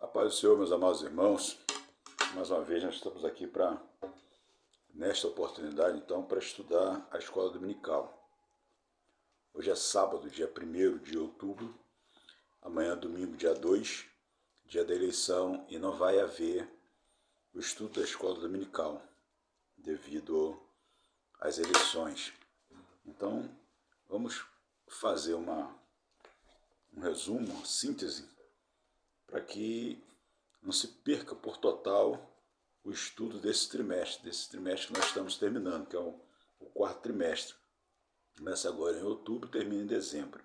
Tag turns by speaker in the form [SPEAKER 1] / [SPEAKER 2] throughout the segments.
[SPEAKER 1] A paz do Senhor, meus amados irmãos. Mais uma vez nós estamos aqui nesta oportunidade, então, para estudar a escola dominical. Hoje é sábado, dia 1º de outubro, amanhã domingo, dia 2, dia da eleição, e não vai haver o estudo da escola dominical, devido às eleições. Então, vamos fazer um resumo, uma síntese, para que não se perca por total o estudo desse trimestre que nós estamos terminando, que é o quarto trimestre. Começa agora em outubro e termina em dezembro.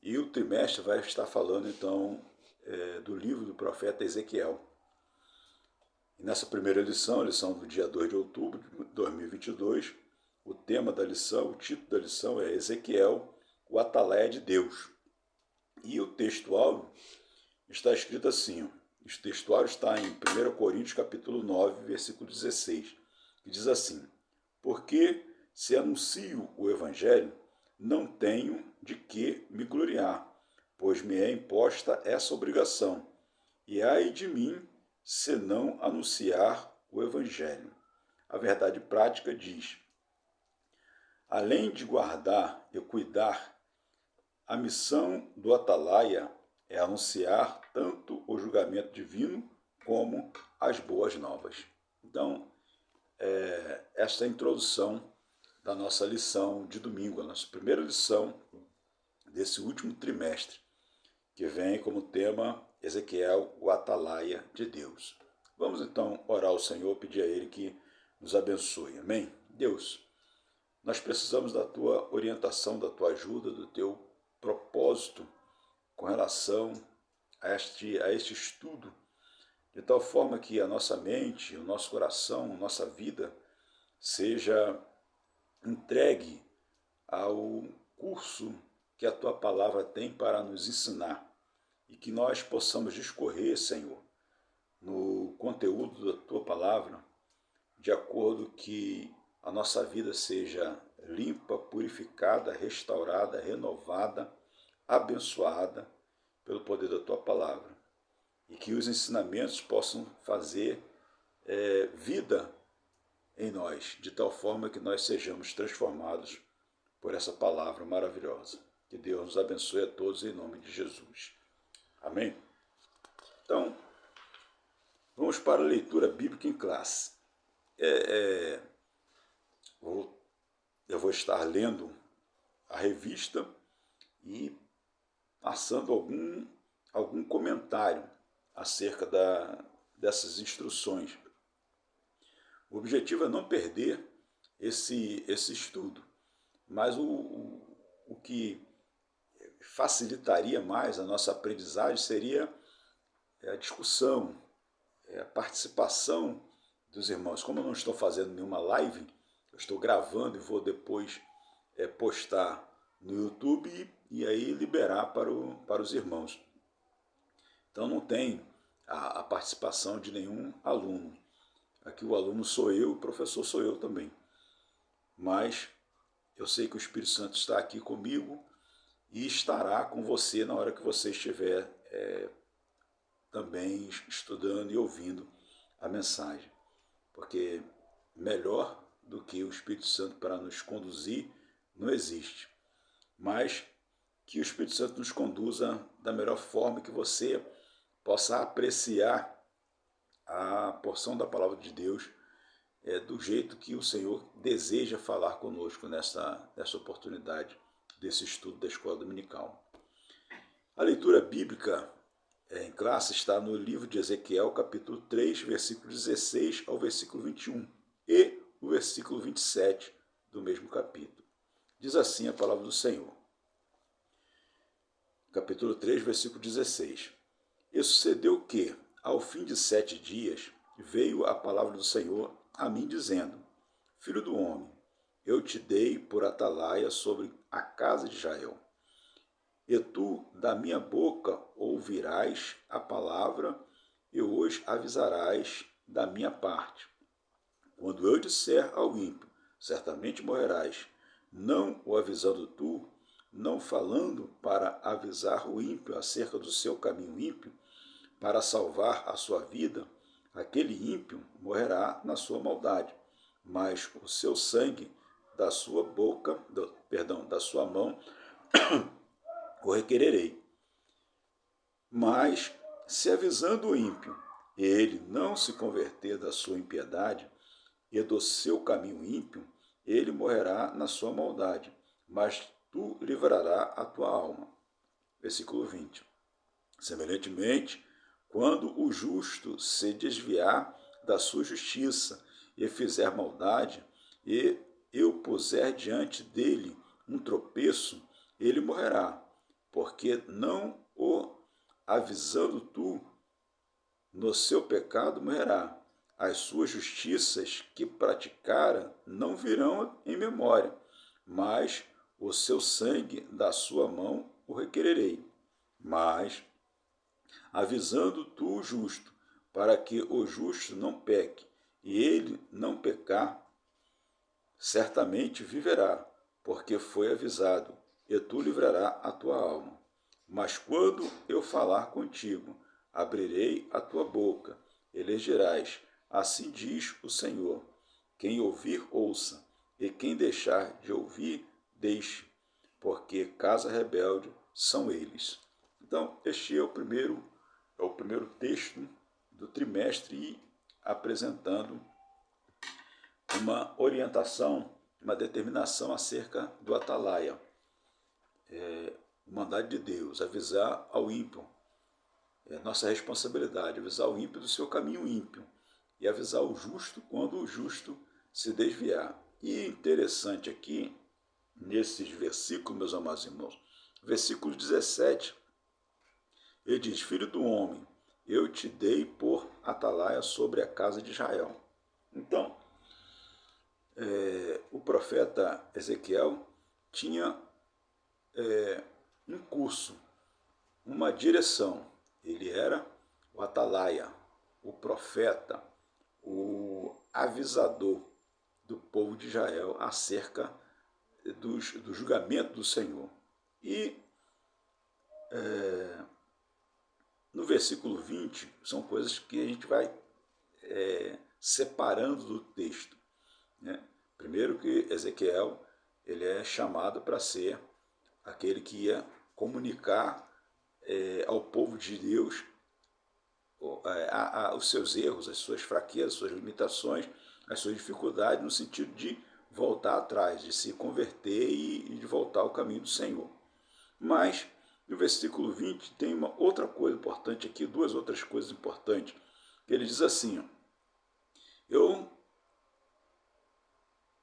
[SPEAKER 1] E o trimestre vai estar falando, então, do livro do profeta Ezequiel. E nessa primeira lição, a lição do dia 2 de outubro de 2022, o tema da lição, o título da lição é Ezequiel, o Atalaia de Deus. E o textuário está escrito assim, o textuário está em 1 Coríntios capítulo 9, versículo 16, que diz assim: porque se anuncio o Evangelho, não tenho de que me gloriar, pois me é imposta essa obrigação, e ai de mim se não anunciar o Evangelho. A verdade prática diz: além de guardar e cuidar, a missão do Atalaia é anunciar tanto o julgamento divino como as boas novas. Então, esta é a introdução da nossa lição de domingo, a nossa primeira lição desse último trimestre, que vem como tema Ezequiel, o Atalaia de Deus. Vamos então orar ao Senhor, pedir a Ele que nos abençoe. Amém? Deus, nós precisamos da Tua orientação, da Tua ajuda, do Teu propósito com relação a este estudo, de tal forma que a nossa mente, o nosso coração, a nossa vida seja entregue ao curso que a Tua palavra tem para nos ensinar e que nós possamos discorrer, Senhor, no conteúdo da Tua palavra, de acordo que a nossa vida seja limpa, purificada, restaurada, renovada, abençoada pelo poder da Tua palavra. E que os ensinamentos possam fazer vida em nós, de tal forma que nós sejamos transformados por essa palavra maravilhosa. Que Deus nos abençoe a todos em nome de Jesus. Amém? Então, vamos para a leitura bíblica em classe. Eu vou estar lendo a revista e passando algum comentário acerca dessas instruções. O objetivo é não perder esse estudo, mas o que facilitaria mais a nossa aprendizagem seria a discussão, a participação dos irmãos. Como eu não estou fazendo nenhuma live, eu estou gravando e vou depois postar no YouTube e aí liberar para os irmãos. Então não tem a participação de nenhum aluno. Aqui o aluno sou eu, o professor sou eu também. Mas eu sei que o Espírito Santo está aqui comigo e estará com você na hora que você estiver também estudando e ouvindo a mensagem. Porque melhor do que o Espírito Santo para nos conduzir não existe. Mas que o Espírito Santo nos conduza da melhor forma, que você possa apreciar a porção da palavra de Deus do jeito que o Senhor deseja falar conosco nessa oportunidade desse estudo da escola dominical. A leitura bíblica em classe está no livro de Ezequiel, capítulo 3, versículo 16 ao versículo 21 e o versículo 27 do mesmo capítulo. Diz assim a palavra do Senhor. Capítulo 3, versículo 16. E sucedeu que, ao fim de 7 dias, veio a palavra do Senhor a mim, dizendo: Filho do homem, eu te dei por atalaia sobre a casa de Israel. E tu, da minha boca, ouvirás a palavra e os avisarás da minha parte. Quando eu disser ao ímpio, certamente morrerás, não o avisando tu, não falando para avisar o ímpio acerca do seu caminho ímpio, para salvar a sua vida, aquele ímpio morrerá na sua maldade, mas o seu sangue da sua boca, da sua mão, o requererei. Mas, se avisando o ímpio, ele não se converter da sua impiedade e do seu caminho ímpio, ele morrerá na sua maldade, mas tu livrará a tua alma. Versículo 20. Semelhantemente, quando o justo se desviar da sua justiça e fizer maldade, e eu puser diante dele um tropeço, ele morrerá, porque não o avisando tu no seu pecado morrerá. As suas justiças que praticara não virão em memória, mas o seu sangue da sua mão o requererei. Mas, avisando tu o justo, para que o justo não peque, e ele não pecar, certamente viverá, porque foi avisado, e tu livrará a tua alma. Mas quando eu falar contigo, abrirei a tua boca, elegerás, assim diz o Senhor. Quem ouvir, ouça, e quem deixar de ouvir, deixe, porque casa rebelde são eles. Então, este é o primeiro texto do trimestre e apresentando uma orientação, uma determinação acerca do atalaia. O mandado de Deus, avisar ao ímpio. É nossa responsabilidade, avisar o ímpio do seu caminho ímpio e avisar o justo quando o justo se desviar. E interessante aqui, nesses versículos, meus amados irmãos, versículo 17, ele diz, filho do homem, eu te dei por atalaia sobre a casa de Israel. Então, o profeta Ezequiel tinha um curso, uma direção. Ele era o atalaia, o profeta, o avisador do povo de Israel acerca do julgamento do Senhor. E no versículo 20, são coisas que a gente vai separando do texto. Né? Primeiro que Ezequiel ele é chamado para ser aquele que ia comunicar ao povo de Deus os seus erros, as suas fraquezas, as suas limitações, as suas dificuldades, no sentido de voltar atrás, de se converter e de voltar ao caminho do Senhor. Mas, no versículo 20, tem uma outra coisa importante aqui, duas outras coisas importantes. Ele diz assim, ó,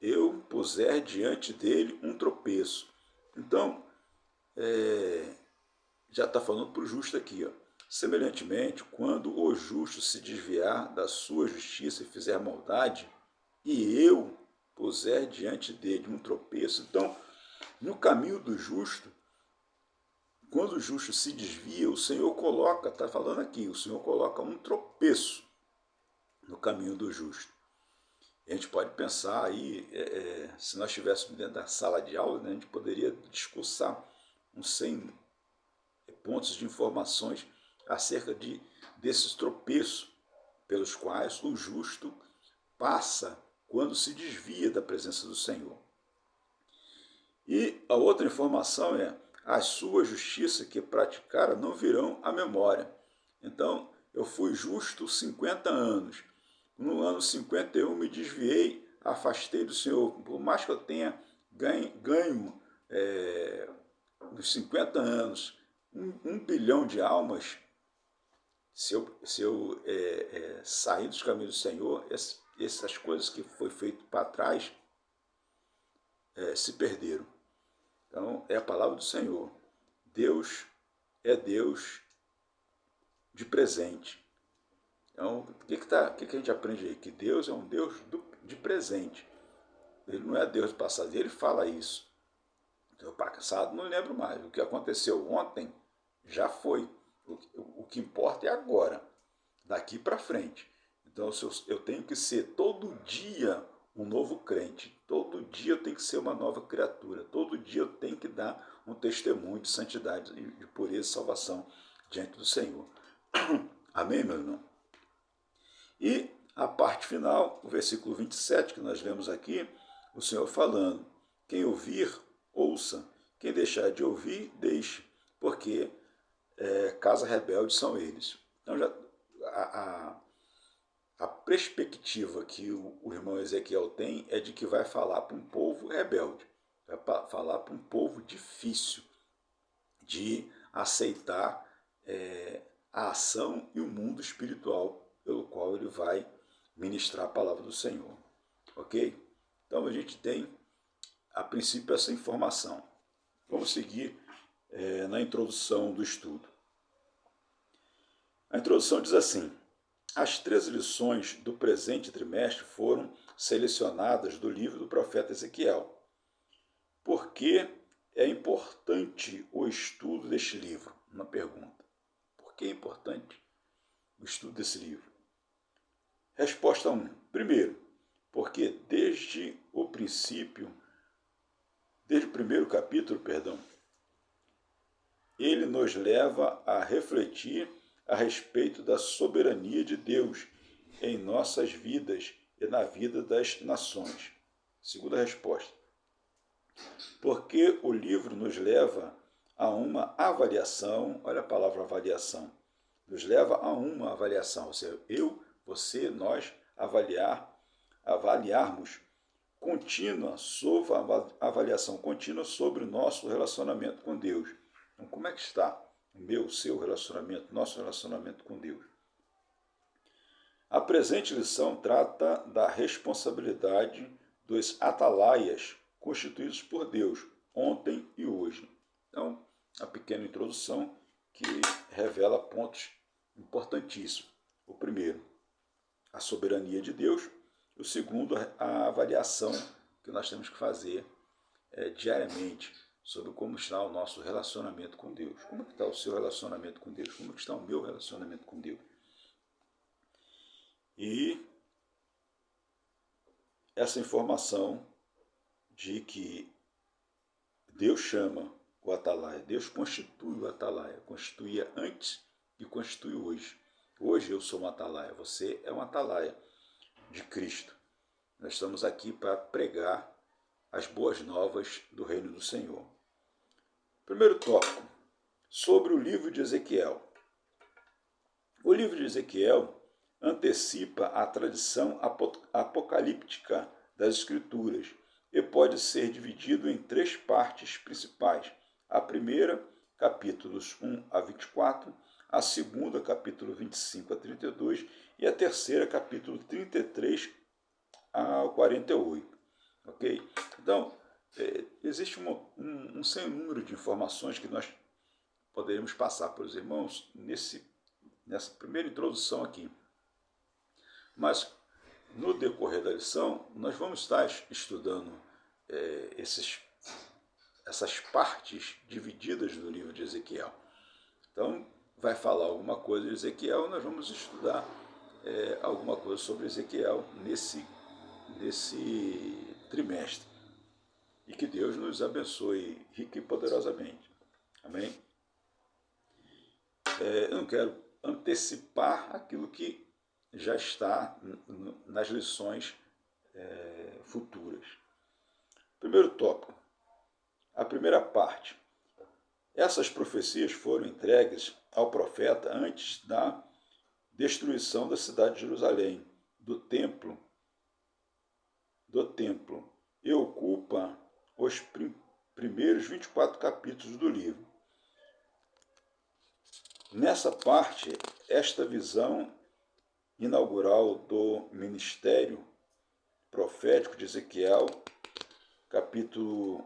[SPEAKER 1] eu puser diante dele um tropeço. Então, já está falando para o justo aqui, ó. Semelhantemente, quando o justo se desviar da sua justiça e fizer maldade, e eu puser diante dele um tropeço. Então, no caminho do justo, quando o justo se desvia, o Senhor coloca, está falando aqui, o Senhor coloca um tropeço no caminho do justo. A gente pode pensar aí, se nós estivéssemos dentro da sala de aula, né, a gente poderia discursar uns 100 pontos de informações acerca desses tropeços pelos quais o justo passa quando se desvia da presença do Senhor. E a outra informação é, a sua justiça que praticara não virão à memória. Então, eu fui justo 50 anos. No ano 51 me desviei, afastei do Senhor. Por mais que eu tenha ganho nos 50 anos 1 bilhão de almas, se eu sair dos caminhos do Senhor, essas coisas que foi feito para trás se perderam. Então, é a palavra do Senhor. Deus é Deus de presente. Então, o que a gente aprende aí? Que Deus é um Deus de presente. Ele não é Deus do passado. Ele fala isso. O passado não lembro mais. O que aconteceu ontem já foi. O que importa é agora, daqui para frente. Então eu tenho que ser todo dia um novo crente. Todo dia eu tenho que ser uma nova criatura. Todo dia eu tenho que dar um testemunho de santidade, de pureza e salvação diante do Senhor. Amém, meu irmão? E a parte final, o versículo 27, que nós lemos aqui, o Senhor falando: quem ouvir, ouça, quem deixar de ouvir, deixe, porque casa rebelde são eles. Então, a perspectiva que o irmão Ezequiel tem é de que vai falar para um povo rebelde, vai falar para um povo difícil de aceitar a ação e o mundo espiritual pelo qual ele vai ministrar a palavra do Senhor. Ok? Então a gente tem, a princípio, essa informação. Vamos seguir na introdução do estudo. A introdução diz assim: as 3 lições do presente trimestre foram selecionadas do livro do profeta Ezequiel. Por que é importante o estudo deste livro? Uma pergunta. Por que é importante o estudo desse livro? Resposta 1. Primeiro, porque desde o primeiro capítulo, ele nos leva a refletir a respeito da soberania de Deus em nossas vidas e na vida das nações. Segunda resposta. Porque o livro nos leva a uma avaliação, olha a palavra avaliação, nos leva a uma avaliação, ou seja, eu, você, nós, avaliarmos avaliação contínua sobre o nosso relacionamento com Deus. Então, como é que está o meu, o seu relacionamento, nosso relacionamento com Deus? A presente lição trata da responsabilidade dos atalaias constituídos por Deus, ontem e hoje. Então, a pequena introdução que revela pontos importantíssimos. O primeiro, a soberania de Deus. O segundo, a avaliação que nós temos que fazer diariamente sobre como está o nosso relacionamento com Deus. Como está o seu relacionamento com Deus? Como está o meu relacionamento com Deus? E essa informação de que Deus chama o atalaia, Deus constitui o atalaia, constituía antes e constitui hoje. Hoje eu sou um atalaia, você é um atalaia de Cristo. Nós estamos aqui para pregar as boas novas do reino do Senhor. Primeiro tópico, sobre o livro de Ezequiel. O livro de Ezequiel antecipa a tradição apocalíptica das Escrituras e pode ser dividido em 3 partes principais. A primeira, capítulos 1 a 24, a segunda, capítulo 25 a 32, e a terceira, capítulo 33 a 48. Ok? Então, existe um sem número de informações que nós poderíamos passar para os irmãos nessa primeira introdução aqui. Mas, no decorrer da lição, nós vamos estar estudando essas partes divididas do livro de Ezequiel. Então, vai falar alguma coisa de Ezequiel, nós vamos estudar alguma coisa sobre Ezequiel nesse trimestre. E que Deus nos abençoe rica e poderosamente. Amém? Eu não quero antecipar aquilo que já está nas lições futuras. Primeiro tópico, a primeira parte. Essas profecias foram entregues ao profeta antes da destruição da cidade de Jerusalém, do templo, e ocupa os primeiros 24 capítulos do livro. Nessa parte, esta visão inaugural do ministério profético de Ezequiel, capítulo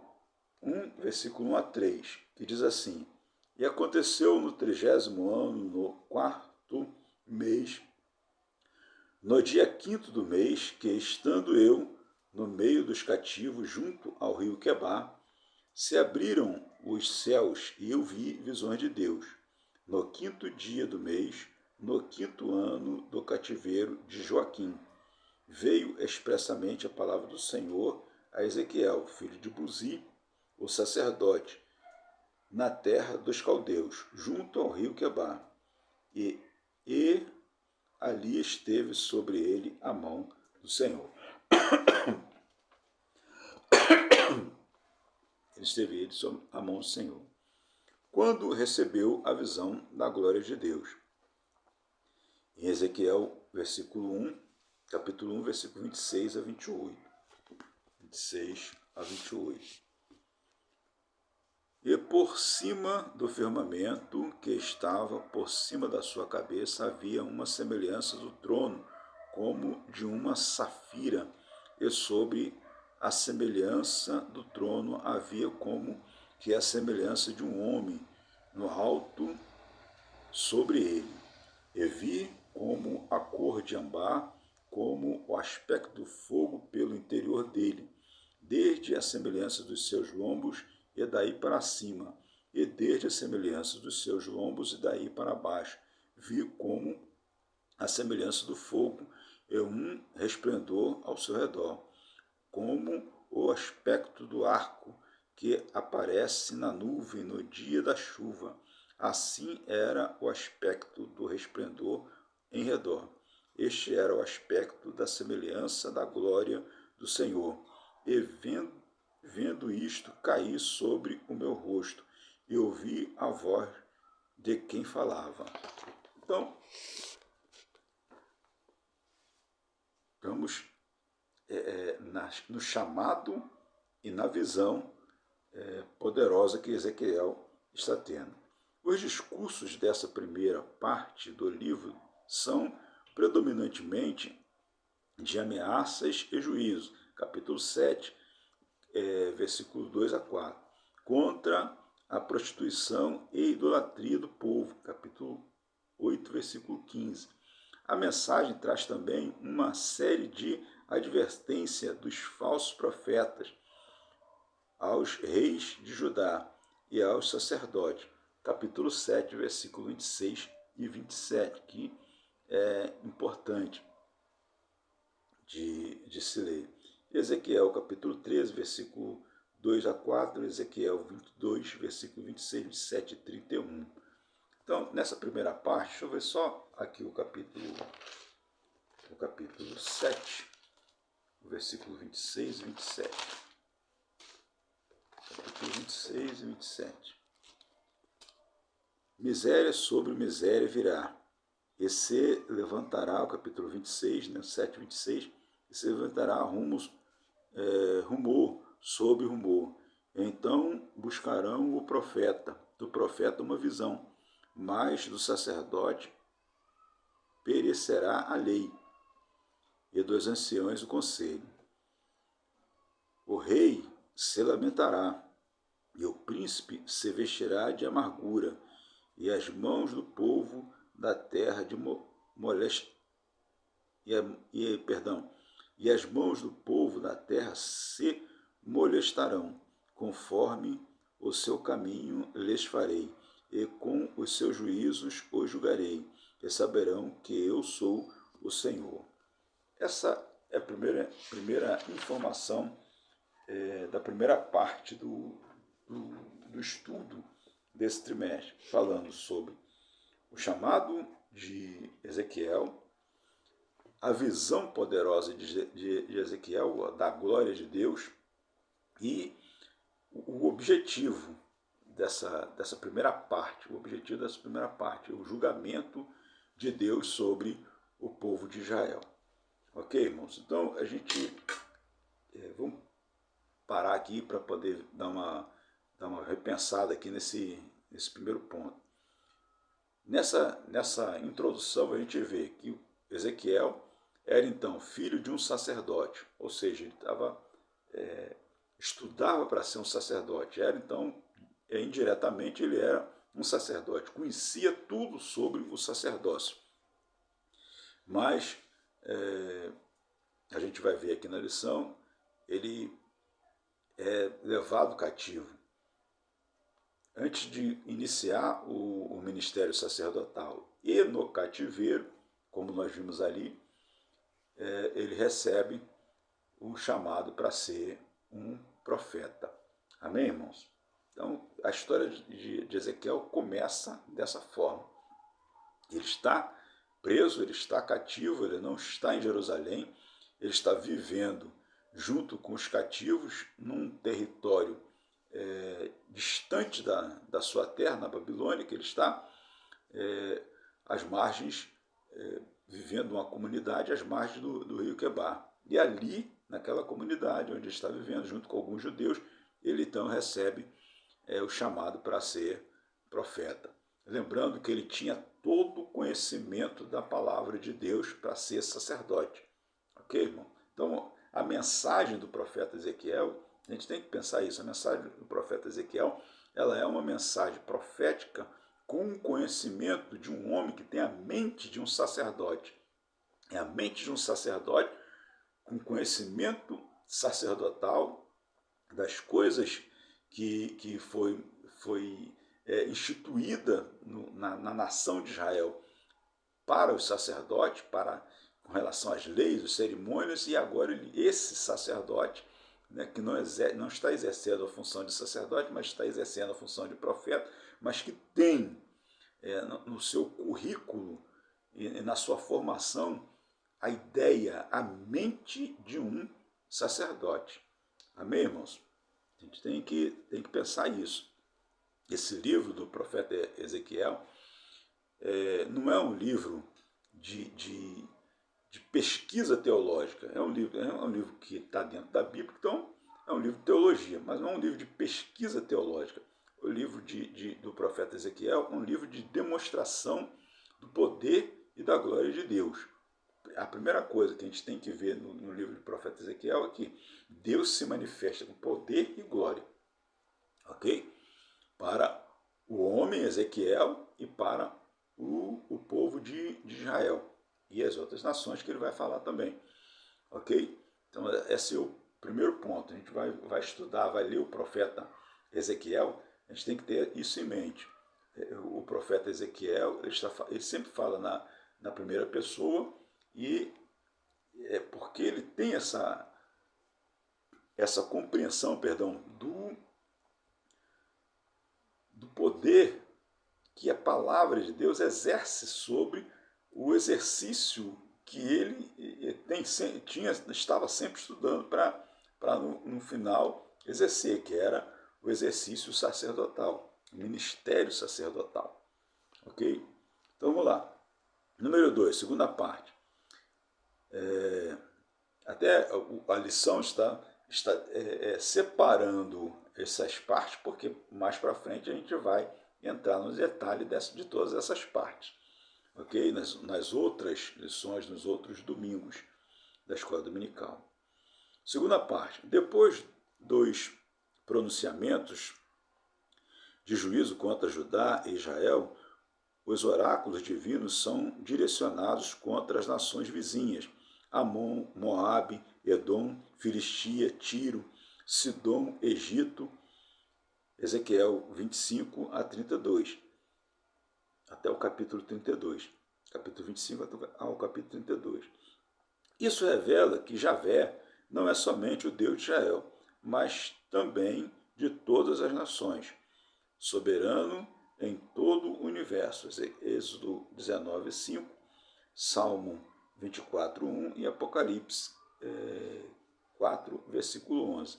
[SPEAKER 1] 1, versículo 1 a 3, que diz assim: E aconteceu no 30º ano, no 4º mês, no dia 5º do mês, que, estando eu no meio dos cativos, junto ao rio Quebar, se abriram os céus e eu vi visões de Deus. No 5º dia do mês, no 5º ano do cativeiro de Joaquim, veio expressamente a palavra do Senhor a Ezequiel, filho de Buzi, o sacerdote, na terra dos caldeus, junto ao rio Quebar. E ali esteve sobre ele a mão do Senhor. Ele esteve ele sob a mão do Senhor. Quando recebeu a visão da glória de Deus. Em Ezequiel, capítulo 1, versículo 26 a 28. 26 a 28. E por cima do firmamento que estava por cima da sua cabeça havia uma semelhança do trono, como de uma safira, e sobre a semelhança do trono havia como que a semelhança de um homem no alto sobre ele. E vi como a cor de âmbar, como o aspecto do fogo pelo interior dele, desde a semelhança dos seus lombos e daí para cima, e desde a semelhança dos seus lombos e daí para baixo. Vi como a semelhança do fogo e um resplendor ao seu redor, como o aspecto do arco que aparece na nuvem no dia da chuva. Assim era o aspecto do resplendor em redor. Este era o aspecto da semelhança da glória do Senhor. E vendo isto, caí sobre o meu rosto e ouvi a voz de quem falava. Então, estamos no chamado e na visão poderosa que Ezequiel está tendo. Os discursos dessa primeira parte do livro são predominantemente de ameaças e juízo. Capítulo 7, versículos 2 a 4. Contra a prostituição e idolatria do povo. Capítulo 8, versículo 15. A mensagem traz também uma série de advertência dos falsos profetas aos reis de Judá e aos sacerdotes. Capítulo 7, versículo 26 e 27, que é importante de se ler. Ezequiel, capítulo 13, versículo 2 a 4, Ezequiel 22, versículo 26, 27 e 31. Então, nessa primeira parte, deixa eu ver só aqui o capítulo 7, o versículo 26 e 27. Capítulo 26 e 27. Miséria sobre miséria virá, e se levantará, o capítulo 26, 7 e 26, e se levantará rumor sobre rumor. Então buscarão do profeta uma visão, mas do sacerdote perecerá a lei, e dos anciões o conselho. O rei se lamentará, e o príncipe se vestirá de amargura, e as mãos do povo da terra e as mãos do povo da terra se molestarão, conforme o seu caminho lhes farei, e com os seus juízos os julgarei, e saberão que eu sou o Senhor. Essa é a primeira informação da primeira parte do estudo desse trimestre, falando sobre o chamado de Ezequiel, a visão poderosa de Ezequiel, da glória de Deus, e o objetivo dessa primeira parte, o julgamento de Deus sobre o povo de Israel. Ok, irmãos? Então, a gente vamos parar aqui para poder dar uma repensada aqui nesse primeiro ponto. Nessa introdução, a gente vê que Ezequiel era, então, filho de um sacerdote, ou seja, ele estudava para ser um sacerdote, indiretamente ele era um sacerdote, conhecia tudo sobre o sacerdócio. Mas, a gente vai ver aqui na lição, ele é levado cativo. Antes de iniciar o ministério sacerdotal e no cativeiro, como nós vimos ali, ele recebe um chamado para ser um profeta. Amém, irmãos? Então, a história de Ezequiel começa dessa forma. Ele está preso, ele está cativo, ele não está em Jerusalém, ele está vivendo junto com os cativos num território distante da sua terra, na Babilônia, que ele está às margens, vivendo uma comunidade às margens do rio Quebar. E ali, naquela comunidade onde ele está vivendo, junto com alguns judeus, ele então recebe o chamado para ser profeta. Lembrando que ele tinha todo o conhecimento da palavra de Deus para ser sacerdote. Ok, irmão? Então, a mensagem do profeta Ezequiel, a gente tem que pensar isso, a mensagem do profeta Ezequiel, ela é uma mensagem profética com o conhecimento de um homem que tem a mente de um sacerdote. É a mente de um sacerdote com conhecimento sacerdotal das coisas que foi instituída na nação de Israel para os sacerdotes, com relação às leis, as cerimônias, e agora esse sacerdote, né, que não está exercendo a função de sacerdote, mas está exercendo a função de profeta, mas que tem no seu currículo e na sua formação a ideia, a mente de um sacerdote. Amém, irmãos? A gente tem que pensar isso. Esse livro do profeta Ezequiel não é um livro de pesquisa teológica. É um livro que está dentro da Bíblia, então é um livro de teologia, mas não é um livro de pesquisa teológica. O livro do profeta Ezequiel é um livro de demonstração do poder e da glória de Deus. A primeira coisa que a gente tem que ver no livro do profeta Ezequiel é que Deus se manifesta com poder e glória. Ok? Para o homem Ezequiel e para o povo de Israel e as outras nações que ele vai falar também. Ok? Então, esse é o primeiro ponto. A gente vai estudar, vai ler o profeta Ezequiel, a gente tem que ter isso em mente. O profeta Ezequiel, ele sempre fala na primeira pessoa, e é porque ele tem essa compreensão, do poder que a palavra de Deus exerce sobre o exercício que ele estava sempre estudando para no final exercer, que era o exercício sacerdotal, o ministério sacerdotal. Ok? Então vamos lá. Número 2, segunda parte. Até a lição está separando essas partes, porque mais para frente a gente vai entrar nos detalhes de todas essas partes, ok? Nas outras lições, nos outros domingos da escola dominical. Segunda parte. Depois dos pronunciamentos de juízo contra Judá e Israel, os oráculos divinos são direcionados contra as nações vizinhas: Amon, Moabe, Edom, Filistia, Tiro, Sidom, Egito. Ezequiel 25 a 32, até o capítulo 32. Capítulo 25 ao capítulo 32. Isso revela que Javé não é somente o Deus de Israel, mas também de todas as nações, soberano em todo o universo. Êxodo 19, 5, Salmo 24, 1 e Apocalipse 4, versículo 11.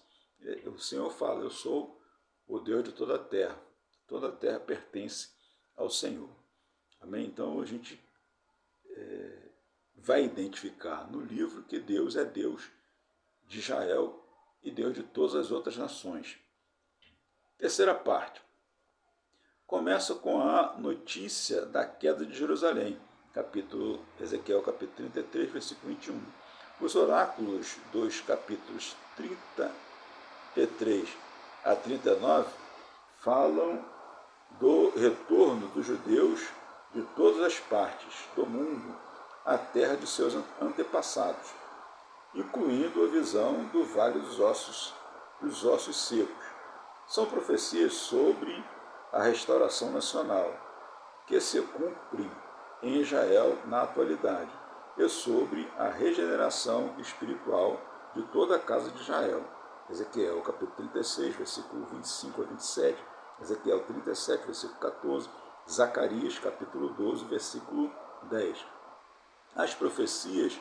[SPEAKER 1] O Senhor fala: eu sou o Deus de toda a terra pertence ao Senhor. Amém? Então a gente vai identificar no livro que Deus é Deus de Israel e Deus de todas as outras nações. Terceira parte. Começa com a notícia da queda de Jerusalém. Ezequiel capítulo 33, versículo 21. Os oráculos dos capítulos 33 a 39 falam do retorno dos judeus de todas as partes do mundo à terra de seus antepassados, incluindo a visão do Vale dos Ossos Secos. São profecias sobre a restauração nacional, que se cumpre em Israel na atualidade, e sobre a regeneração espiritual de toda a casa de Israel. Ezequiel capítulo 36, versículo 25 a 27, Ezequiel 37, versículo 14, Zacarias capítulo 12, versículo 10. As profecias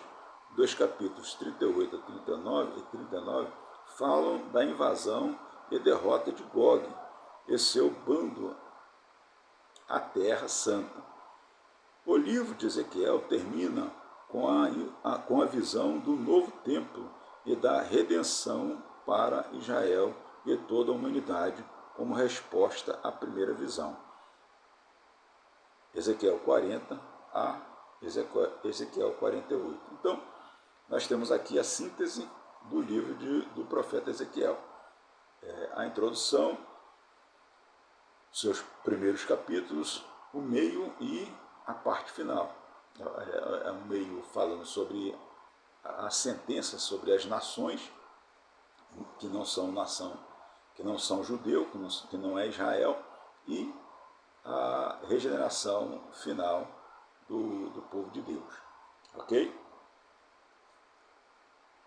[SPEAKER 1] dos capítulos 38 a 39 falam da invasão e derrota de Gog e seu bando à Terra Santa. O livro de Ezequiel termina com a visão do novo templo e da redenção para Israel e toda a humanidade como resposta à primeira visão. Ezequiel 40 a Ezequiel 48. Então, nós temos aqui a síntese do livro do profeta Ezequiel. A introdução, seus primeiros capítulos, o meio e a parte final. É um meio falando sobre a sentença sobre as nações que não são nação, que não são judeu, que não é Israel, e a regeneração final do povo de Deus. Ok?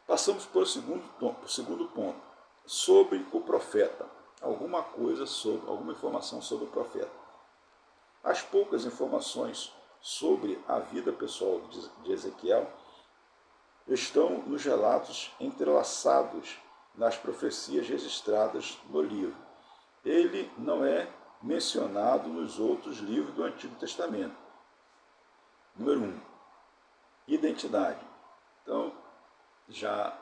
[SPEAKER 1] Passamos para o segundo ponto, sobre o profeta. Alguma informação sobre o profeta. As poucas informações sobre a vida pessoal de Ezequiel estão nos relatos entrelaçados nas profecias registradas no livro. Ele não é mencionado nos outros livros do Antigo Testamento. Número 1. Identidade. Então, já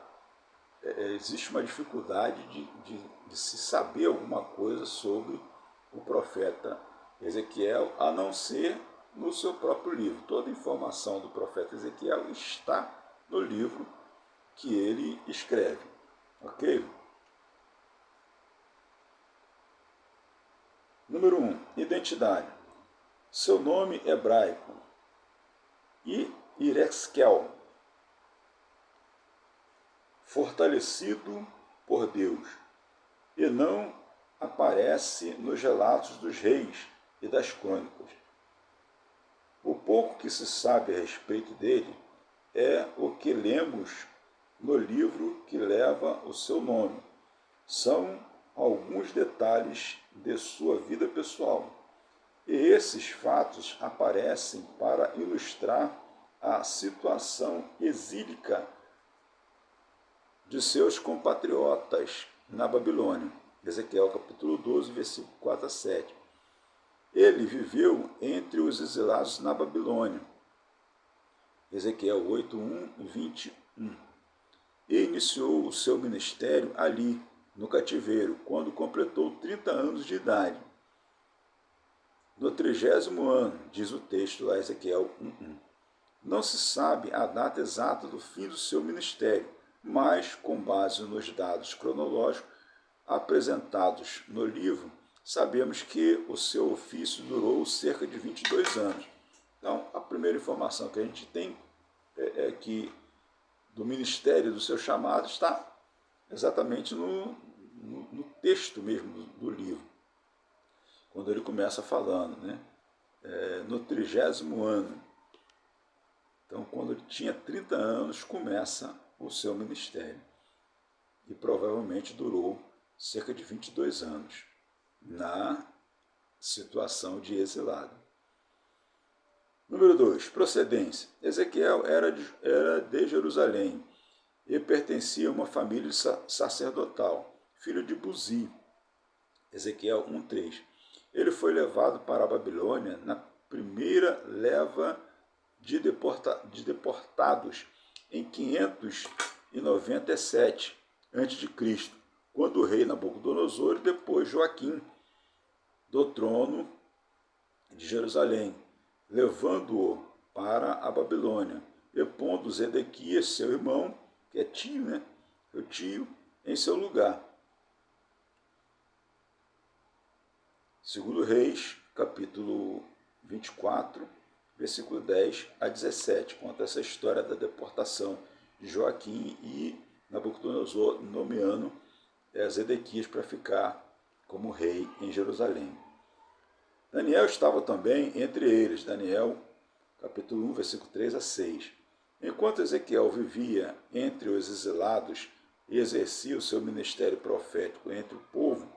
[SPEAKER 1] existe uma dificuldade de se saber alguma coisa sobre o profeta Ezequiel, a não ser no seu próprio livro. Toda a informação do profeta Ezequiel está no livro que ele escreve. Ok? Número 1. Identidade. Seu nome hebraico. Irexkel. Fortalecido por Deus. E não aparece nos relatos dos reis e das crônicas. O pouco que se sabe a respeito dele é o que lemos no livro que leva o seu nome. São alguns detalhes de sua vida pessoal. E esses fatos aparecem para ilustrar a situação exílica de seus compatriotas na Babilônia. Ezequiel capítulo 12, versículo 4 a 7. Ele viveu entre os exilados na Babilônia. Ezequiel 8, 1 e 21. E iniciou o seu ministério ali, no cativeiro, quando completou 30 anos de idade. No 30º ano, diz o texto lá, Ezequiel 1:1. Não se sabe a data exata do fim do seu ministério, mas, com base nos dados cronológicos apresentados no livro, sabemos que o seu ofício durou cerca de 22 anos. Então, a primeira informação que a gente tem é que do ministério, do seu chamado, está exatamente no texto mesmo do livro, quando ele começa falando, né? No 30º ano. Então, quando ele tinha 30 anos, começa o seu ministério. E provavelmente durou cerca de 22 anos na situação de exilado. Número 2. Procedência. Ezequiel era de Jerusalém e pertencia a uma família sacerdotal, filho de Buzi. Ezequiel 1:3. Ele foi levado para a Babilônia na primeira leva de deportados em 597 a.C., quando o rei Nabucodonosor e depois Joaquim do trono de Jerusalém, levando-o para a Babilônia, e pondo Zedequias, seu irmão, que é tio, né? Seu tio, em seu lugar. 2 Reis, capítulo 24, versículo 10 a 17, conta essa história da deportação de Joaquim e Nabucodonosor nomeando Zedequias para ficar como rei em Jerusalém. Daniel estava também entre eles, Daniel capítulo 1, versículo 3 a 6. Enquanto Ezequiel vivia entre os exilados e exercia o seu ministério profético entre o povo,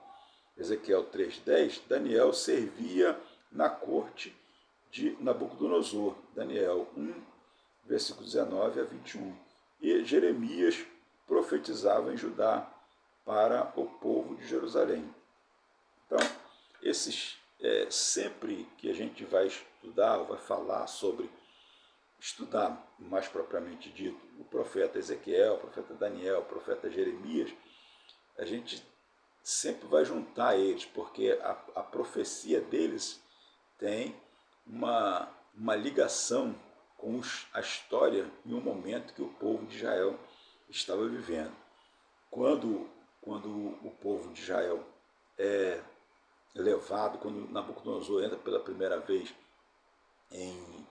[SPEAKER 1] Ezequiel 3:10, Daniel servia na corte de Nabucodonosor, Daniel 1, versículo 19 a 21. E Jeremias profetizava em Judá para o povo de Jerusalém. Então, sempre que a gente vai estudar, vai falar sobre, estudar mais propriamente dito, o profeta Ezequiel, o profeta Daniel, o profeta Jeremias, a gente sempre vai juntar eles, porque a profecia deles tem uma ligação com a história e o momento que o povo de Israel estava vivendo. Quando o povo de Israel é levado, quando Nabucodonosor entra pela primeira vez em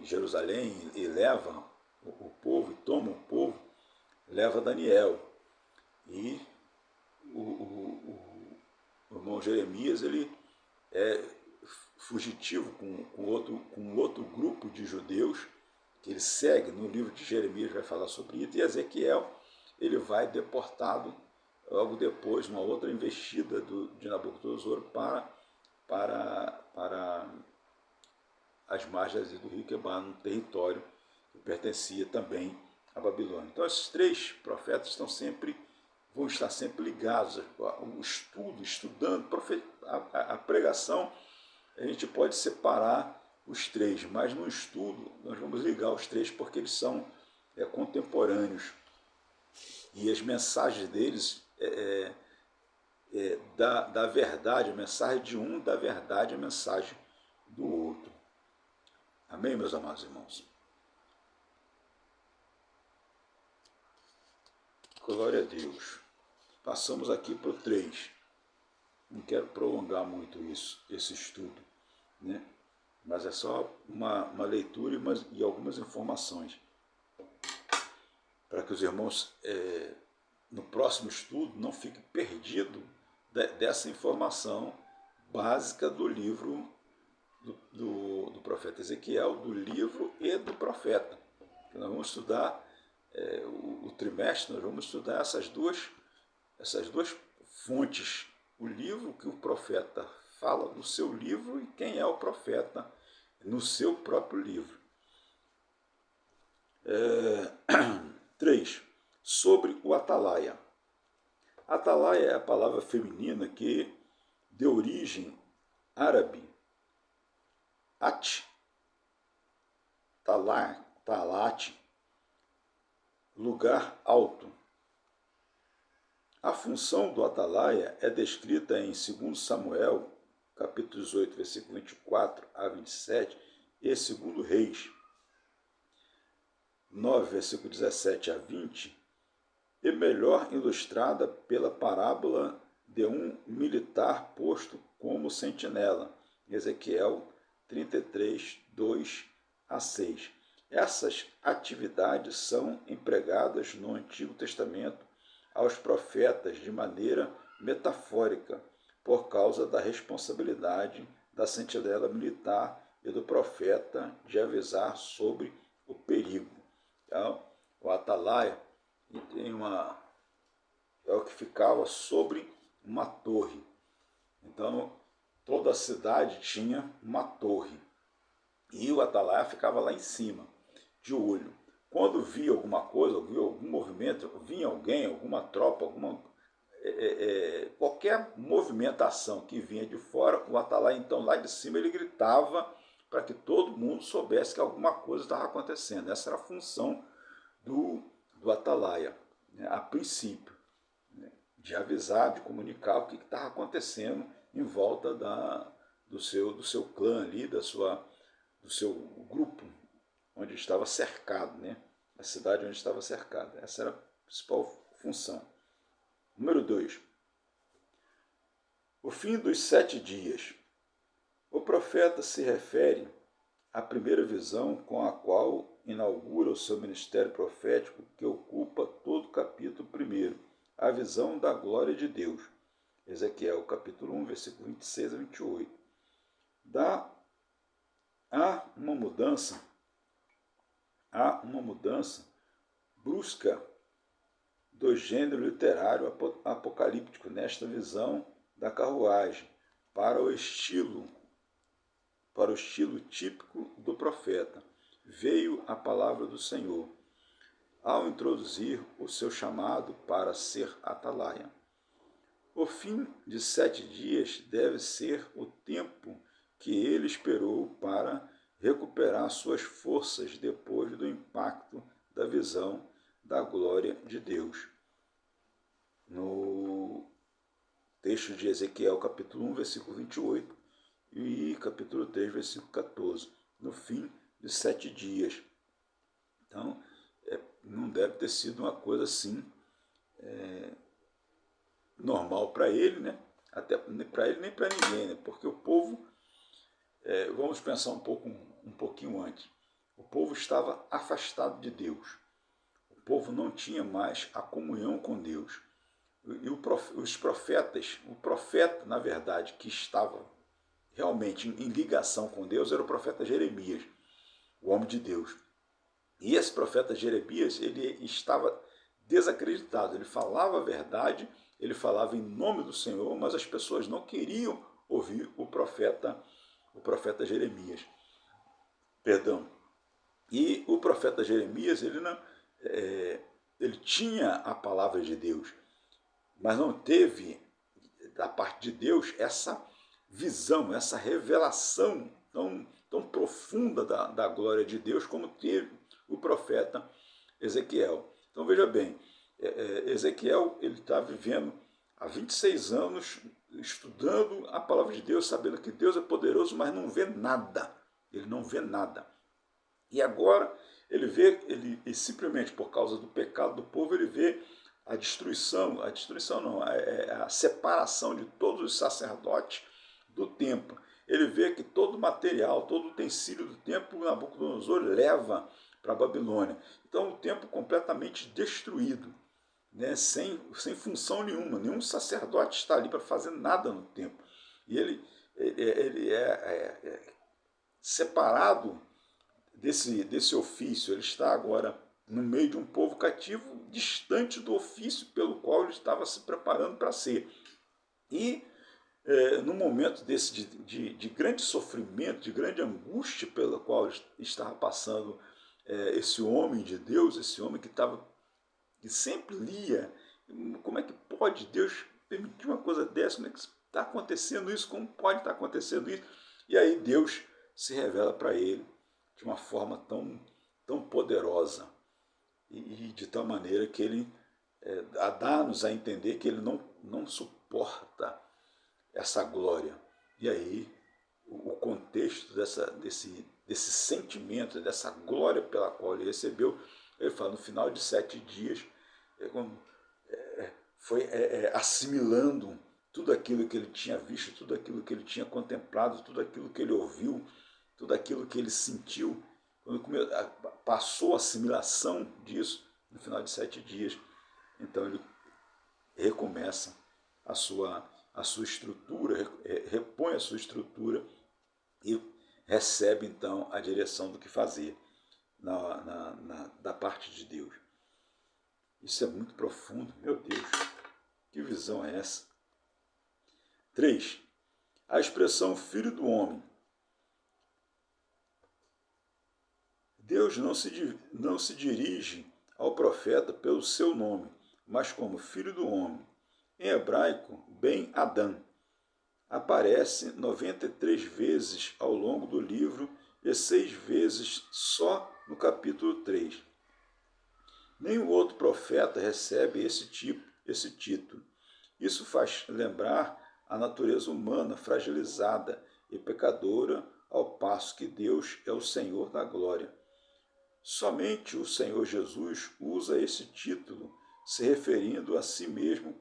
[SPEAKER 1] Jerusalém e leva o povo, e toma o povo, leva Daniel. E o irmão Jeremias, ele é fugitivo com outro grupo de judeus, que ele segue, no livro de Jeremias vai falar sobre isso, e Ezequiel, ele vai deportado logo depois, uma outra investida de Nabucodonosor para as margens do rio Quebar, um território que pertencia também à Babilônia. Então esses três profetas vão estar sempre ligados ao estudo, estudando a pregação. A gente pode separar os três, mas no estudo nós vamos ligar os três porque eles são contemporâneos. E as mensagens deles da verdade, a mensagem de um da verdade, a mensagem do outro. Amém, meus amados irmãos? Glória a Deus. Passamos aqui para o 3. Não quero prolongar muito esse estudo, né? Mas é só uma leitura e algumas informações, para que os irmãos, no próximo estudo, não fiquem perdidos dessa informação básica do livro do profeta Ezequiel, do livro e do profeta. Nós vamos estudar o trimestre, nós vamos estudar essas duas fontes, o livro que o profeta fala no seu livro e quem é o profeta no seu próprio livro. 3. Sobre o atalaia. Atalaia é a palavra feminina que deu origem árabe at, talat, lugar alto. A função do atalaia é descrita em 2 Samuel, capítulo 18, versículo 24 a 27, e 2 Reis 9, versículo 17 a 20, e melhor ilustrada pela parábola de um militar posto como sentinela, Ezequiel 33, 2 a 6. Essas atividades são empregadas no Antigo Testamento aos profetas de maneira metafórica, por causa da responsabilidade da sentinela militar e do profeta de avisar sobre o perigo. Então, o atalaia é o que ficava sobre uma torre. Então, toda a cidade tinha uma torre. E o atalaia ficava lá em cima, de olho. Quando via alguma coisa, via algum movimento, vinha alguém, alguma tropa, qualquer movimentação que vinha de fora, o atalaia, então, lá de cima, ele gritava para que todo mundo soubesse que alguma coisa estava acontecendo. Essa era a função do atalaia, né, a princípio, né, de avisar, de comunicar o que estava acontecendo em volta do seu clã ali, do seu grupo, onde estava cercado, né? A cidade onde estava cercada. Essa era a principal função. Número 2. O fim dos 7 dias. O profeta se refere à primeira visão com a qual inaugura o seu ministério profético, que ocupa todo o capítulo 1, a visão da glória de Deus. Ezequiel, capítulo 1, versículo 26 a 28. Há uma mudança brusca do gênero literário apocalíptico nesta visão da carruagem para o estilo típico do profeta. veio a palavra do Senhor, ao introduzir o seu chamado para ser atalaia. O fim de 7 dias deve ser o tempo que ele esperou para recuperar suas forças depois do impacto da visão da glória de Deus. No texto de Ezequiel, capítulo 1, versículo 28, e capítulo 3, versículo 14, no fim de 7 dias. Então, não deve ter sido uma coisa assim normal para ele, né? Até para ele nem para ninguém, né? Porque o povo, vamos pensar um pouquinho antes, o povo estava afastado de Deus, o povo não tinha mais a comunhão com Deus, e os profetas, o profeta, na verdade, que estava realmente em ligação com Deus era o profeta Jeremias, o homem de Deus. E esse profeta Jeremias, ele estava desacreditado, ele falava a verdade, ele falava em nome do Senhor, mas as pessoas não queriam ouvir o profeta Jeremias. Perdão. E o profeta Jeremias, ele tinha a palavra de Deus, mas não teve, da parte de Deus, essa visão, essa revelação tão profunda da glória de Deus como teve o profeta Ezequiel. Então veja bem, Ezequiel ele está vivendo há 26 anos estudando a palavra de Deus, sabendo que Deus é poderoso, mas não vê nada. Ele não vê nada. E agora ele vê, ele simplesmente por causa do pecado do povo, ele vê a separação de todos os sacerdotes do templo. Ele vê que todo o material, todo o utensílio do templo, Nabucodonosor leva para a Babilônia. Então o templo completamente destruído, né, sem função nenhuma, nenhum sacerdote está ali para fazer nada no templo. E ele é separado desse ofício, ele está agora no meio de um povo cativo, distante do ofício pelo qual ele estava se preparando para ser. E no momento desse de grande sofrimento, de grande angústia pela qual estava passando esse homem de Deus, esse homem que sempre lia, como é que pode Deus permitir uma coisa dessa, como é que está acontecendo isso, como pode estar acontecendo isso? E aí Deus se revela para ele de uma forma tão poderosa e de tal maneira que ele dá-nos a entender que ele não suporta essa glória. E aí o contexto desse sentimento, dessa glória pela qual ele recebeu, ele fala, no final de 7 dias, foi assimilando tudo aquilo que ele tinha visto, tudo aquilo que ele tinha contemplado, tudo aquilo que ele ouviu, tudo aquilo que ele sentiu. Quando passou a assimilação disso, no final de 7 dias, então ele recomeça a sua estrutura, repõe a sua estrutura e recebe então a direção do que fazer da parte de Deus. Isso é muito profundo, meu Deus, que visão é essa? 3. A expressão filho do homem. Deus não se dirige ao profeta pelo seu nome, mas como filho do homem. Em hebraico, Ben Adão. Aparece 93 vezes ao longo do livro e 6 vezes só no capítulo 3. Nenhum outro profeta recebe esse título. Isso faz lembrar a natureza humana fragilizada e pecadora, ao passo que Deus é o Senhor da glória. Somente o Senhor Jesus usa esse título, se referindo a si mesmo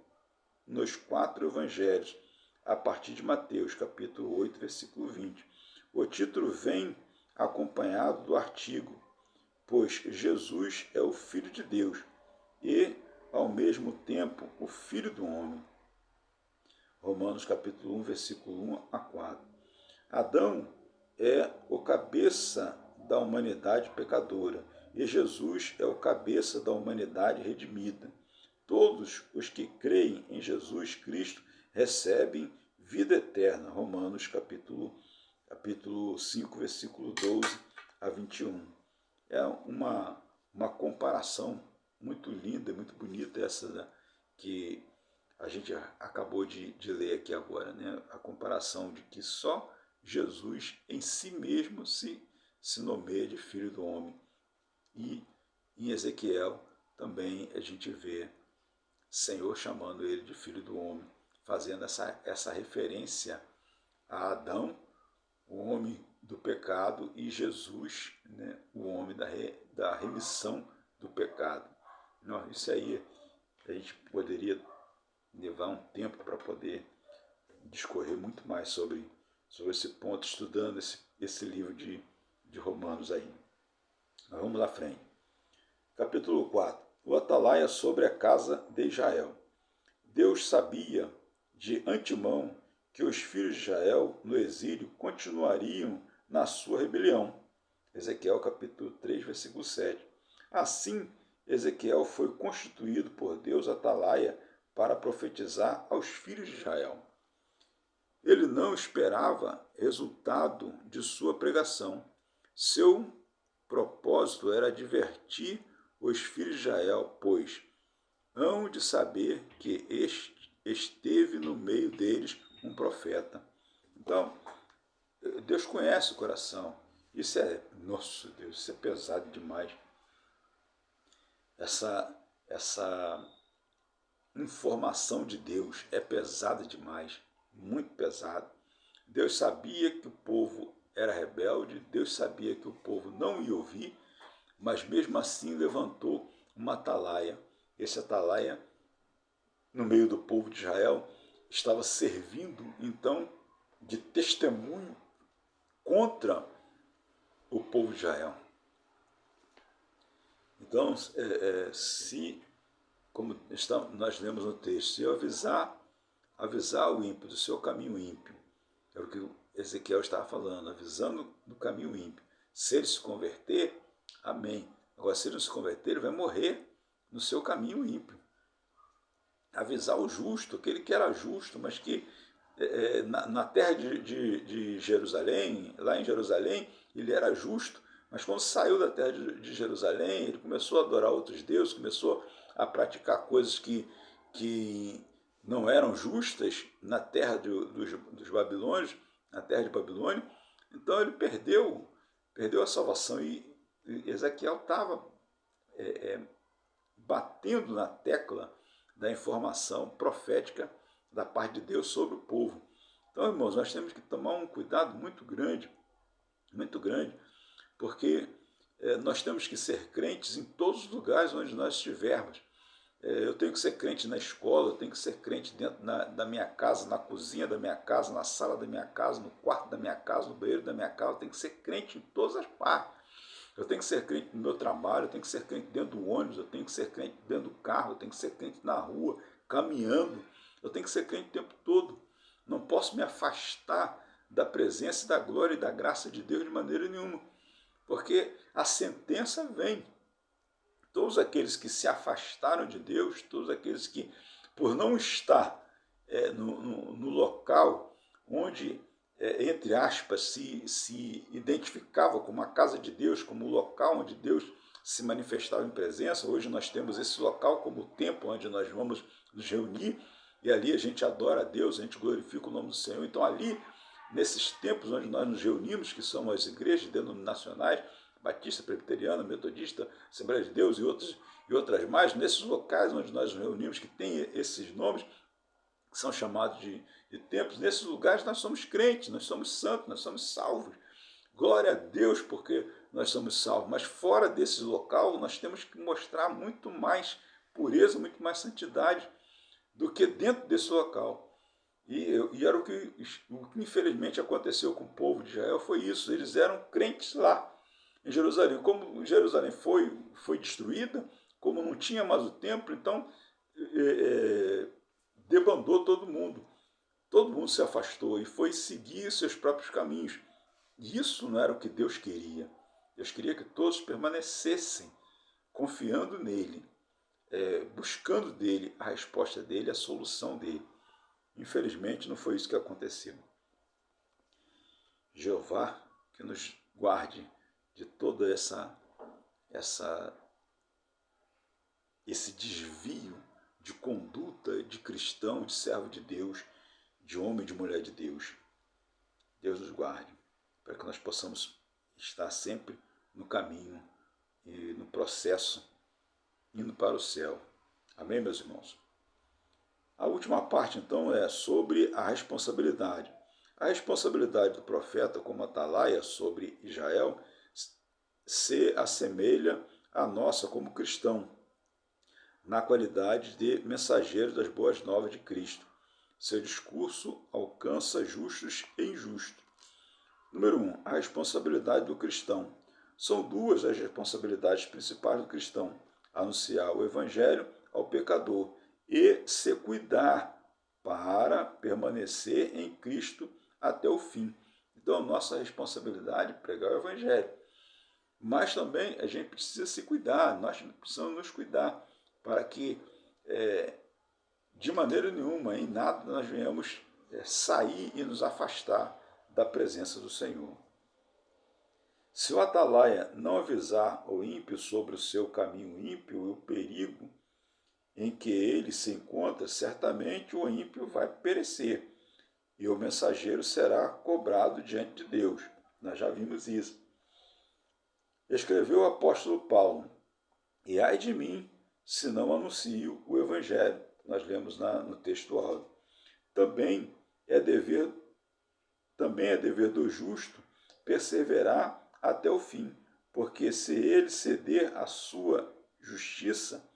[SPEAKER 1] nos 4 evangelhos, a partir de Mateus, capítulo 8, versículo 20. O título vem acompanhado do artigo, pois Jesus é o Filho de Deus e, ao mesmo tempo, o Filho do homem. Romanos, capítulo 1, versículo 1 a 4. Adão é o cabeça da humanidade pecadora e Jesus é o cabeça da humanidade redimida. Todos os que creem em Jesus Cristo recebem vida eterna. Romanos capítulo 5, versículo 12 a 21. É uma comparação muito linda, muito bonita essa, né, que a gente acabou de ler aqui agora, né? A comparação de que só Jesus em si mesmo se nomeia de Filho do Homem. E em Ezequiel também a gente vê Senhor chamando ele de Filho do Homem, fazendo essa referência a Adão, o homem do pecado, e Jesus, né, o homem da remissão do pecado. Não, isso aí a gente poderia levar um tempo para poder discorrer muito mais sobre esse ponto, estudando esse livro de Romanos aí. Mas vamos lá à frente. Capítulo 4. O atalaia sobre a casa de Israel. Deus sabia de antemão que os filhos de Israel no exílio continuariam na sua rebelião. Ezequiel capítulo 3, versículo 7. Assim, Ezequiel foi constituído por Deus atalaia para profetizar aos filhos de Israel. Ele não esperava resultado de sua pregação. Seu propósito era advertir os filhos de Israel, pois hão de saber que esteve no meio deles um profeta. Então, Deus conhece o coração. Isso é, nosso Deus, isso é pesado demais. Essa informação de Deus é pesada demais, muito pesada. Deus sabia que o povo era rebelde, Deus sabia que o povo não ia ouvir, mas mesmo assim levantou uma atalaia. Esse atalaia, no meio do povo de Israel, estava servindo então de testemunho contra o povo de Israel. Então, se, como nós lemos no texto, se eu avisar o ímpio do seu caminho ímpio, é o que Ezequiel estava falando, avisando do caminho ímpio. Se ele se converter, amém. Agora, se ele não se converter, ele vai morrer no seu caminho ímpio. Avisar o justo, aquele que era justo, mas que na terra de Jerusalém, lá em Jerusalém, ele era justo, mas quando saiu da terra de Jerusalém, ele começou a adorar outros deuses, começou a praticar coisas que não eram justas na terra dos babilônios, na terra de Babilônia. Então ele perdeu a salvação. E Ezequiel estava batendo na tecla da informação profética da parte de Deus sobre o povo. Então, irmãos, nós temos que tomar um cuidado muito grande, porque nós temos que ser crentes em todos os lugares onde nós estivermos. Eu tenho que ser crente na escola, eu tenho que ser crente dentro da minha casa, na cozinha da minha casa, na sala da minha casa, no quarto da minha casa, no banheiro da minha casa. Eu tenho que ser crente em todas as partes. Eu tenho que ser crente no meu trabalho, eu tenho que ser crente dentro do ônibus, eu tenho que ser crente dentro do carro, eu tenho que ser crente na rua, caminhando. Eu tenho que ser crente o tempo todo. Não posso me afastar da presença, da glória e da graça de Deus de maneira nenhuma, porque a sentença vem. Todos aqueles que se afastaram de Deus, todos aqueles que, por não estar no local onde, entre aspas, se identificava como a casa de Deus, como o local onde Deus se manifestava em presença. Hoje nós temos esse local como o templo onde nós vamos nos reunir, e ali a gente adora a Deus, a gente glorifica o nome do Senhor. Então ali, nesses templos onde nós nos reunimos, que são as igrejas denominacionais, Batista, Presbiteriana, Metodista, Assembleia de Deus e outras mais, nesses locais onde nós nos reunimos, que tem esses nomes, que são chamados de templos, nesses lugares nós somos crentes, nós somos santos, nós somos salvos. Glória a Deus porque nós somos salvos, mas fora desse local nós temos que mostrar muito mais pureza, muito mais santidade do que dentro desse local. E era o que infelizmente aconteceu com o povo de Israel, foi isso, eles eram crentes lá em Jerusalém. Como Jerusalém foi destruída, como não tinha mais o templo, então debandou todo mundo. Todo mundo se afastou e foi seguir seus próprios caminhos. E isso não era o que Deus queria. Deus queria que todos permanecessem confiando nele, buscando dele a resposta dele, a solução dele. Infelizmente não foi isso que aconteceu. Jeová que nos guarde de toda essa esse desvio de conduta de cristão, de servo de Deus, de homem e de mulher de Deus. Deus nos guarde, para que nós possamos estar sempre no caminho e no processo, indo para o céu. Amém, meus irmãos? A última parte, então, é sobre a responsabilidade. A responsabilidade do profeta como atalaia sobre Israel se assemelha à nossa como cristão, na qualidade de mensageiro das boas novas de Cristo. Seu discurso alcança justos e injustos. Número 1. A responsabilidade do cristão. São duas as responsabilidades principais do cristão: anunciar o evangelho ao pecador e se cuidar para permanecer em Cristo até o fim. Então, nossa responsabilidade é pregar o evangelho. Mas também a gente precisa se cuidar, nós precisamos nos cuidar para que, de maneira nenhuma, em nada, nós venhamos sair e nos afastar da presença do Senhor. Se o atalaia não avisar o ímpio sobre o seu caminho ímpio e o perigo em que ele se encontra, certamente o ímpio vai perecer e o mensageiro será cobrado diante de Deus. Nós já vimos isso. Escreveu o apóstolo Paulo: e ai de mim, se não anuncio o evangelho. Nós lemos no texto áudio. Também é dever do justo perseverar até o fim, porque se ele ceder à sua justiça,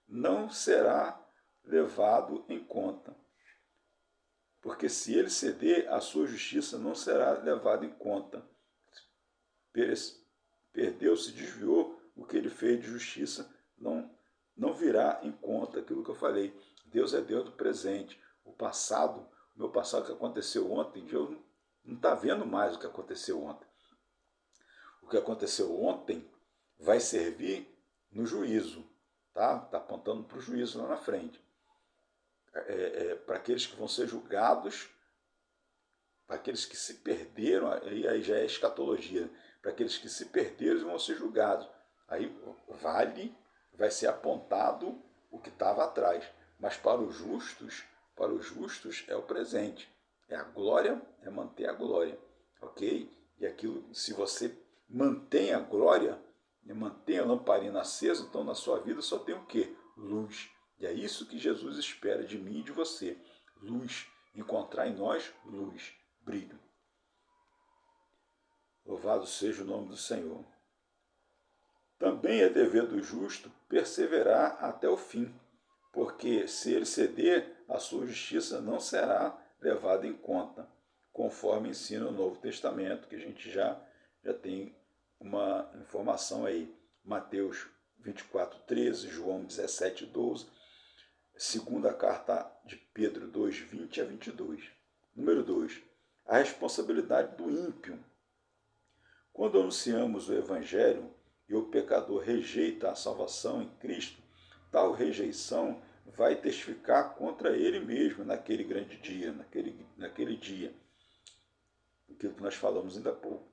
[SPEAKER 1] não será levado em conta. Porque se ele ceder à sua justiça, não será levado em conta. Perdeu, se desviou, o que ele fez de justiça não virá em conta. Aquilo que eu falei, Deus é Deus do presente. O meu passado que aconteceu ontem, Deus não está vendo mais o que aconteceu ontem. O que aconteceu ontem vai servir no juízo, tá? Está apontando para o juízo lá na frente. Para aqueles que vão ser julgados, para aqueles que se perderam, aí já é escatologia, para aqueles que se perderam vão ser julgados. Aí vai ser apontado o que estava atrás. Mas para os justos é o presente. É a glória, é manter a glória. Ok? E aquilo, se você mantém a glória, mantém a lamparina acesa, então na sua vida só tem o quê? Luz. E é isso que Jesus espera de mim e de você. Luz. Encontrar em nós luz, brilho. Louvado seja o nome do Senhor. Também é dever do justo perseverar até o fim, porque se ele ceder, a sua justiça não será levada em conta, conforme ensina o Novo Testamento, que a gente já tem uma informação aí. Mateus 24:13, João 17:12, segunda carta de Pedro 2:20-22. Número 2. A responsabilidade do ímpio. Quando anunciamos o Evangelho e o pecador rejeita a salvação em Cristo, tal rejeição vai testificar contra ele mesmo naquele grande dia, naquele dia. Aquilo que nós falamos ainda há pouco.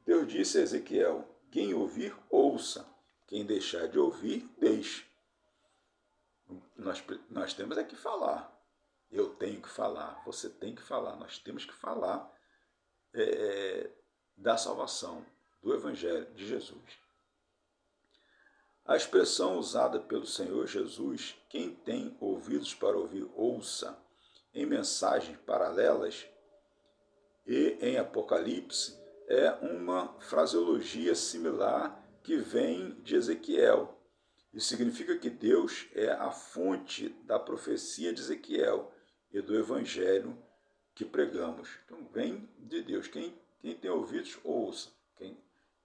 [SPEAKER 1] Deus disse a Ezequiel: quem ouvir, ouça. Quem deixar de ouvir, deixe. Nós temos é que falar. Eu tenho que falar, você tem que falar. Nós temos que falar da salvação, do Evangelho de Jesus. A expressão usada pelo Senhor Jesus, quem tem ouvidos para ouvir, ouça, em mensagens paralelas e em Apocalipse, é uma fraseologia similar que vem de Ezequiel. Isso significa que Deus é a fonte da profecia de Ezequiel e do Evangelho que pregamos. Então, vem de Deus. Quem tem ouvidos, ouça.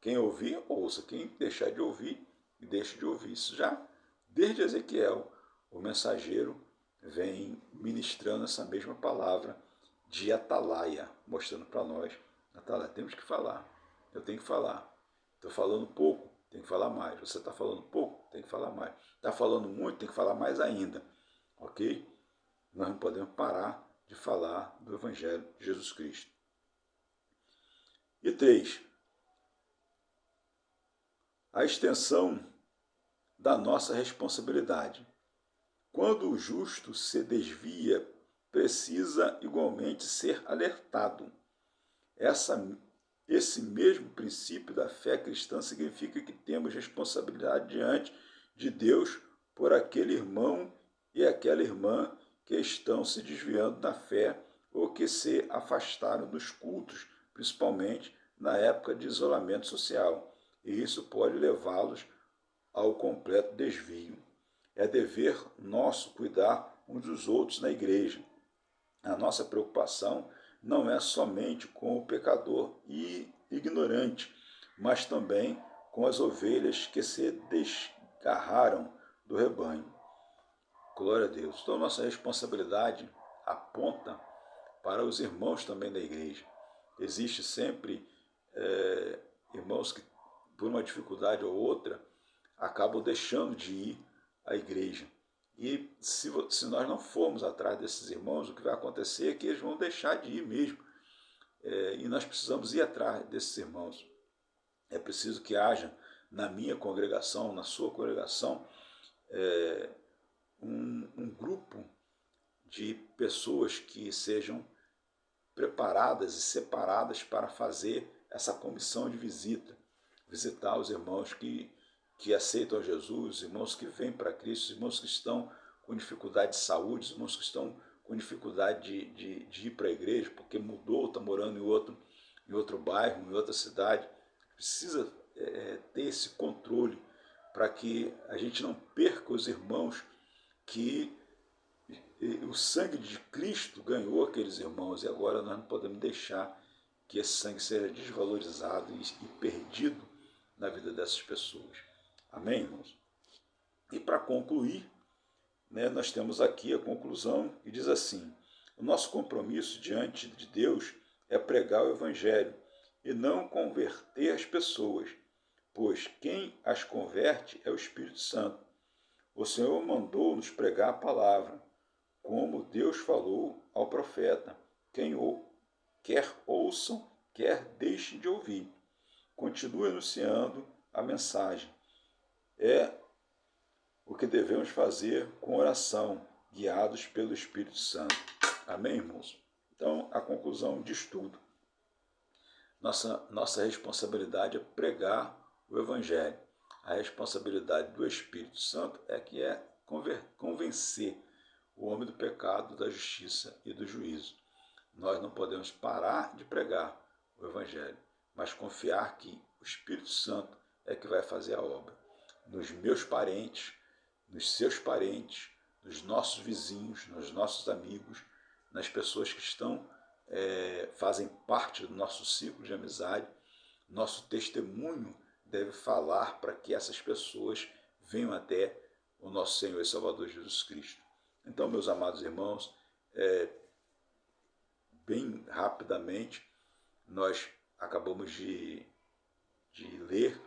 [SPEAKER 1] Quem ouvir, ouça. Quem deixar de ouvir, deixe de ouvir. Isso já, desde Ezequiel, o mensageiro vem ministrando essa mesma palavra de atalaia, mostrando para nós. Atalaia, temos que falar. Eu tenho que falar. Estou falando pouco, tem que falar mais. Você está falando pouco, tem que falar mais. Está falando muito, tem que falar mais ainda. Ok? Nós não podemos parar de falar do Evangelho de Jesus Cristo. E 3. a extensão da nossa responsabilidade. Quando o justo se desvia, precisa igualmente ser alertado. Esse mesmo princípio da fé cristã significa que temos responsabilidade diante de Deus por aquele irmão e aquela irmã que estão se desviando da fé ou que se afastaram dos cultos, principalmente na época de isolamento social. E isso pode levá-los ao completo desvio. É dever nosso cuidar uns dos outros na igreja. A nossa preocupação não é somente com o pecador e ignorante, mas também com as ovelhas que se desgarraram do rebanho. Glória a Deus. Então, nossa responsabilidade aponta para os irmãos também da igreja. Existe sempre irmãos que, por uma dificuldade ou outra, acabam deixando de ir à igreja. E se nós não formos atrás desses irmãos, o que vai acontecer é que eles vão deixar de ir mesmo. E nós precisamos ir atrás desses irmãos. É preciso que haja na minha congregação, na sua congregação, um grupo de pessoas que sejam preparadas e separadas para fazer essa comissão de visita, visitar os irmãos que aceitam a Jesus, irmãos que vêm para Cristo, irmãos que estão com dificuldade de saúde, irmãos que estão com dificuldade de ir para a igreja, porque mudou, está morando em outro bairro, em outra cidade. Precisa ter esse controle para que a gente não perca os irmãos que o sangue de Cristo ganhou aqueles irmãos, e agora nós não podemos deixar que esse sangue seja desvalorizado e perdido na vida dessas pessoas. Amém, irmãos? E para concluir, nós temos aqui a conclusão que diz assim: o nosso compromisso diante de Deus é pregar o Evangelho e não converter as pessoas, pois quem as converte é o Espírito Santo. O Senhor mandou-nos pregar a palavra, como Deus falou ao profeta. Quer ouçam, quer deixem de ouvir. Continue anunciando a mensagem. É o que devemos fazer com oração, guiados pelo Espírito Santo. Amém, irmãos? Então, a conclusão diz tudo. Nossa responsabilidade é pregar o Evangelho. A responsabilidade do Espírito Santo é convencer o homem do pecado, da justiça e do juízo. Nós não podemos parar de pregar o Evangelho, mas confiar que o Espírito Santo é que vai fazer a obra. Nos meus parentes, nos seus parentes, nos nossos vizinhos, nos nossos amigos, nas pessoas que fazem parte do nosso ciclo de amizade. Nosso testemunho deve falar para que essas pessoas venham até o nosso Senhor e Salvador Jesus Cristo. Então, meus amados irmãos, bem rapidamente, nós acabamos de ler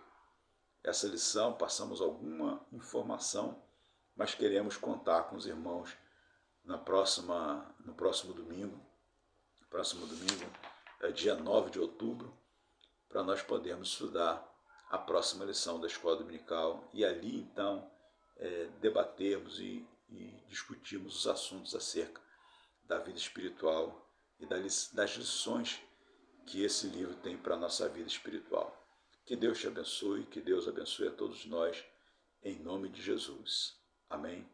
[SPEAKER 1] essa lição, passamos alguma informação, mas queremos contar com os irmãos no próximo domingo. Próximo domingo é dia 9 de outubro, para nós podermos estudar a próxima lição da Escola Dominical e ali, então, debatermos e discutirmos os assuntos acerca da vida espiritual e das lições que esse livro tem para a nossa vida espiritual. Que Deus te abençoe, que Deus abençoe a todos nós, em nome de Jesus. Amém.